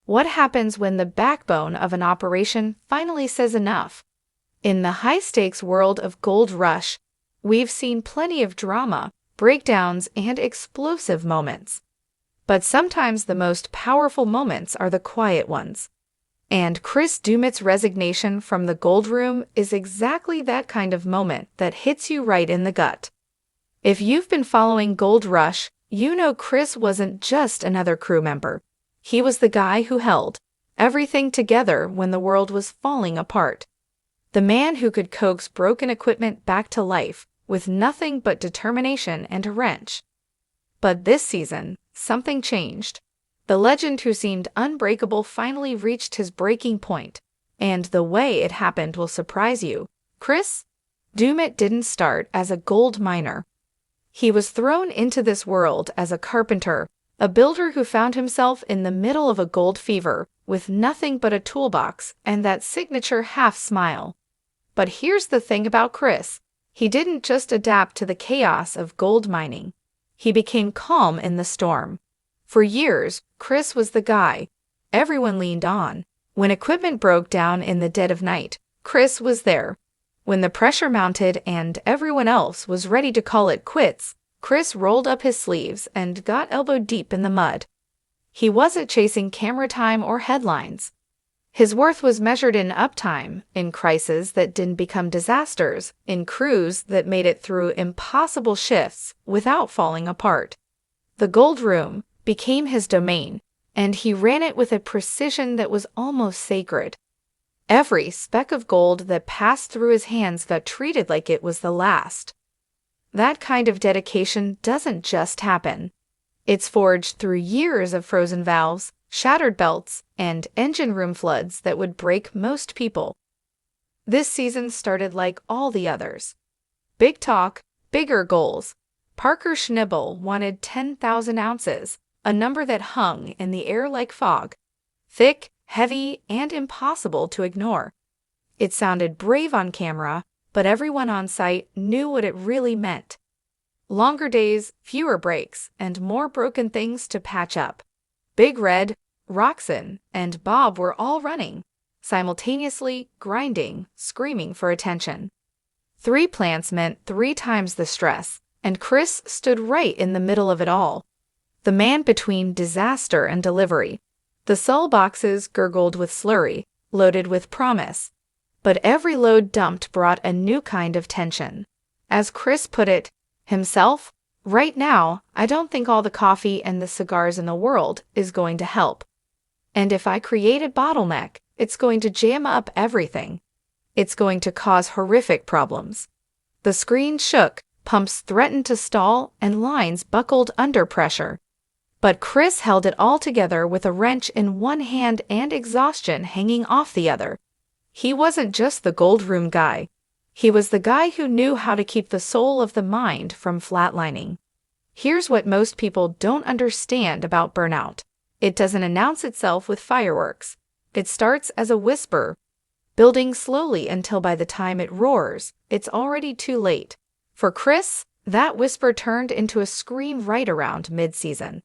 What happens when the backbone of an operation finally says enough? In the high-stakes world of Gold Rush, we've seen plenty of drama, breakdowns, and explosive moments. But sometimes the most powerful moments are the quiet ones. And Chris Doumitt's resignation from the Gold Room is exactly that kind of moment that hits you right in the gut. If you've been following Gold Rush, you know Chris wasn't just another crew member. He was the guy who held everything together when the world was falling apart. The man who could coax broken equipment back to life with nothing but determination and a wrench. But this season, something changed. The legend who seemed unbreakable finally reached his breaking point, and the way it happened will surprise you. Chris Doumitt didn't start as a gold miner. He was thrown into this world as a carpenter, a builder who found himself in the middle of a gold fever with nothing but a toolbox and that signature half-smile. But here's the thing about Chris. He didn't just adapt to the chaos of gold mining. He became calm in the storm. For years, Chris was the guy everyone leaned on. When equipment broke down in the dead of night, Chris was there. When the pressure mounted and everyone else was ready to call it quits, Chris rolled up his sleeves and got elbow deep in the mud. He wasn't chasing camera time or headlines. His worth was measured in uptime, in crises that didn't become disasters, in crews that made it through impossible shifts without falling apart. The Gold Room became his domain, and he ran it with a precision that was almost sacred. Every speck of gold that passed through his hands got treated like it was the last. That kind of dedication doesn't just happen. It's forged through years of frozen valves, shattered belts, and engine room floods that would break most people. This season started like all the others. Big talk, bigger goals. Parker Schnibel wanted 10,000 ounces, a number that hung in the air like fog. Thick, heavy, and impossible to ignore. It sounded brave on camera, but everyone on site knew what it really meant. Longer days, fewer breaks, and more broken things to patch up. Big Red, Roxanne, and Bob were all running, simultaneously grinding, screaming for attention. 3 plants meant 3 times the stress, and Chris stood right in the middle of it all. The man between disaster and delivery. The Sull boxes gurgled with slurry, loaded with promise. But every load dumped brought a new kind of tension. As Chris put it himself, right now, I don't think all the coffee and the cigars in the world is going to help. And if I create a bottleneck, it's going to jam up everything. It's going to cause horrific problems. The screen shook, pumps threatened to stall, and lines buckled under pressure. But Chris held it all together with a wrench in one hand and exhaustion hanging off the other. He wasn't just the Gold Room guy. He was the guy who knew how to keep the soul of the mind from flatlining. Here's what most people don't understand about burnout. It doesn't announce itself with fireworks. It starts as a whisper, building slowly until by the time it roars, it's already too late. For Chris, that whisper turned into a scream right around mid-season.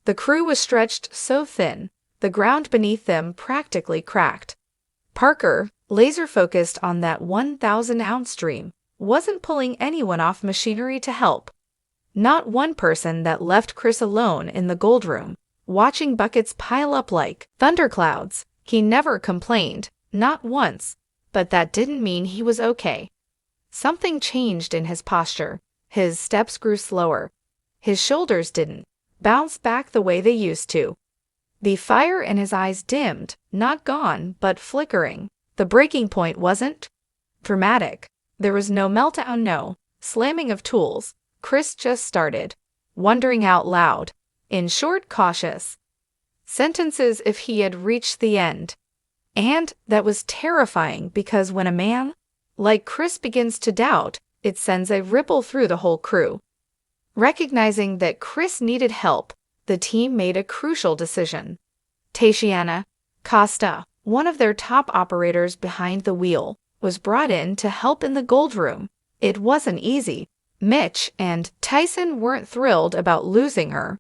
The crew was stretched so thin, the ground beneath them practically cracked. Parker, laser-focused on that 1,000-ounce dream, wasn't pulling anyone off machinery to help. Not one person that left Chris alone in the Gold Room, watching buckets pile up like thunderclouds. He never complained, not once, but that didn't mean he was okay. Something changed in his posture. His steps grew slower. His shoulders didn't bounce back the way they used to. The fire in his eyes dimmed, not gone, but flickering. The breaking point wasn't dramatic. There was no meltdown, no slamming of tools. Chris just started wondering out loud, in short, cautious sentences, if he had reached the end. And that was terrifying, because when a man like Chris begins to doubt, it sends a ripple through the whole crew. Recognizing that Chris needed help, the team made a crucial decision. Tatiana Costa, one of their top operators behind the wheel, was brought in to help in the Gold Room. It wasn't easy. Mitch and Tyson weren't thrilled about losing her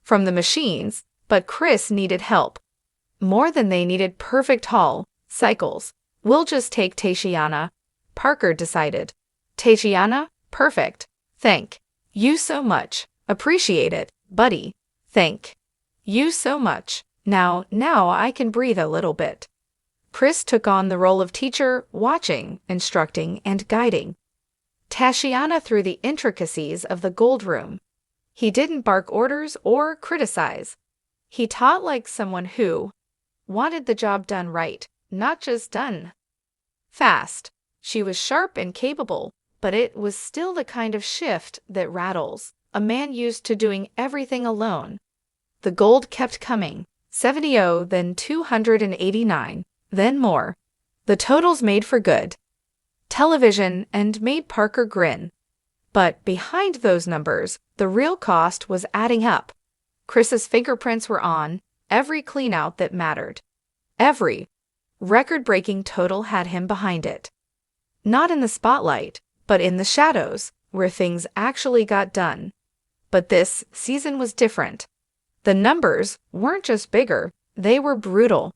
from the machines, but Chris needed help. More than they needed perfect haul, cycles. We'll just take Tatiana, Parker decided. Tatiana, perfect. Thank you so much. Appreciate it, buddy. Thank you so much. Now I can breathe a little bit. Chris took on the role of teacher, watching, instructing, and guiding Tatiana through the intricacies of the gold room. He didn't bark orders or criticize. He taught like someone who wanted the job done right, not just done fast. She was sharp and capable, but it was still the kind of shift that rattles a man used to doing everything alone. The gold kept coming, 70, then 289, then more. The totals made for good television and made Parker grin. But behind those numbers, the real cost was adding up. Chris's fingerprints were on every cleanout that mattered. Every record-breaking total had him behind it. Not in the spotlight, but in the shadows, where things actually got done. But this season was different. The numbers weren't just bigger, they were brutal.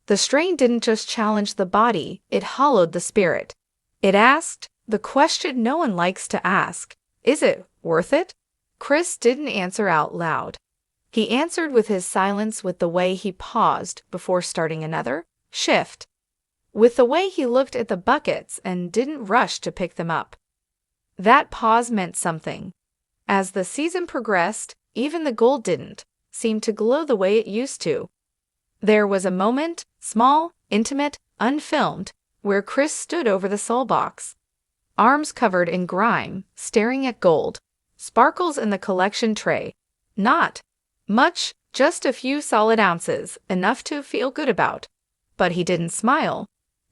The strain didn't just challenge the body, it hollowed the spirit. It asked the question no one likes to ask: is it worth it? Chris didn't answer out loud. He answered with his silence, with the way he paused before starting another shift, with the way he looked at the buckets and didn't rush to pick them up. That pause meant something. As the season progressed, even the gold didn't seem to glow the way it used to. There was a moment, small, intimate, unfilmed, where Chris stood over the soul box, arms covered in grime, staring at gold, sparkles in the collection tray. Not much, just a few solid ounces, enough to feel good about. But he didn't smile,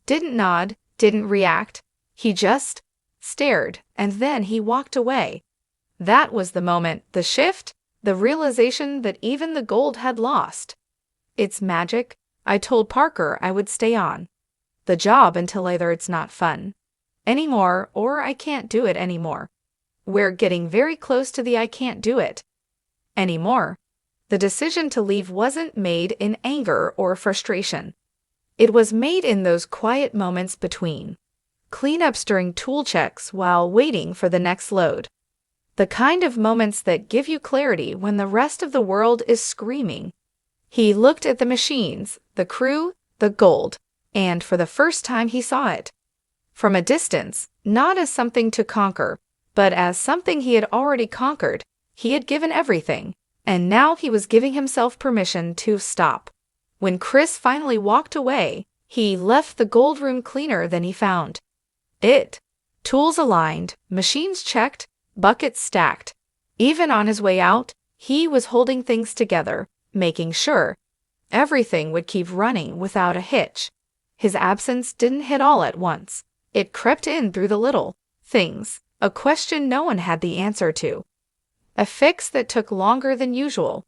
didn't nod, didn't react. He just stared, and then he walked away. That was the moment, the shift, the realization that even the gold had lost its magic. I told Parker I would stay on the job until either it's not fun anymore or I can't do it anymore. We're getting very close to the I can't do it anymore. The decision to leave wasn't made in anger or frustration. It was made in those quiet moments between cleanups, during tool checks, while waiting for the next load. The kind of moments that give you clarity when the rest of the world is screaming. He looked at the machines, the crew, the gold, and for the first time he saw it from a distance, not as something to conquer, but as something he had already conquered. He had given everything, and now he was giving himself permission to stop. When Chris finally walked away, he left the gold room cleaner than he found it. Tools aligned, machines checked, buckets stacked. Even on his way out, he was holding things together, making sure everything would keep running without a hitch. His absence didn't hit all at once. It crept in through the little things, a question no one had the answer to, a fix that took longer than usual,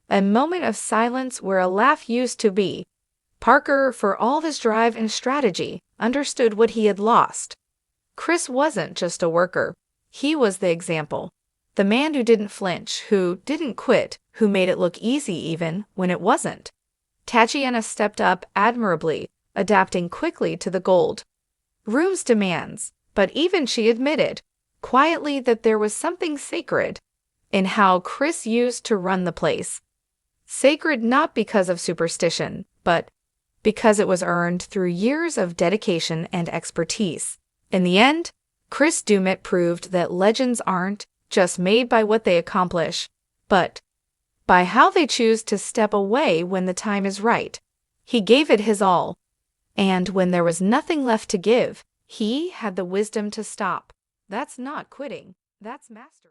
a moment of silence where a laugh used to be. Parker, for all his drive and strategy, understood what he had lost. Chris wasn't just a worker. He was the example. The man who didn't flinch, who didn't quit, who made it look easy even when it wasn't. Tatiana stepped up admirably, adapting quickly to the gold room's demands, but even she admitted quietly that there was something sacred in how Chris used to run the place. Sacred not because of superstition, but because it was earned through years of dedication and expertise. In the end, Chris Doumitt proved that legends aren't just made by what they accomplish, but by how they choose to step away when the time is right. He gave it his all, and when there was nothing left to give, he had the wisdom to stop. That's not quitting, that's mastery.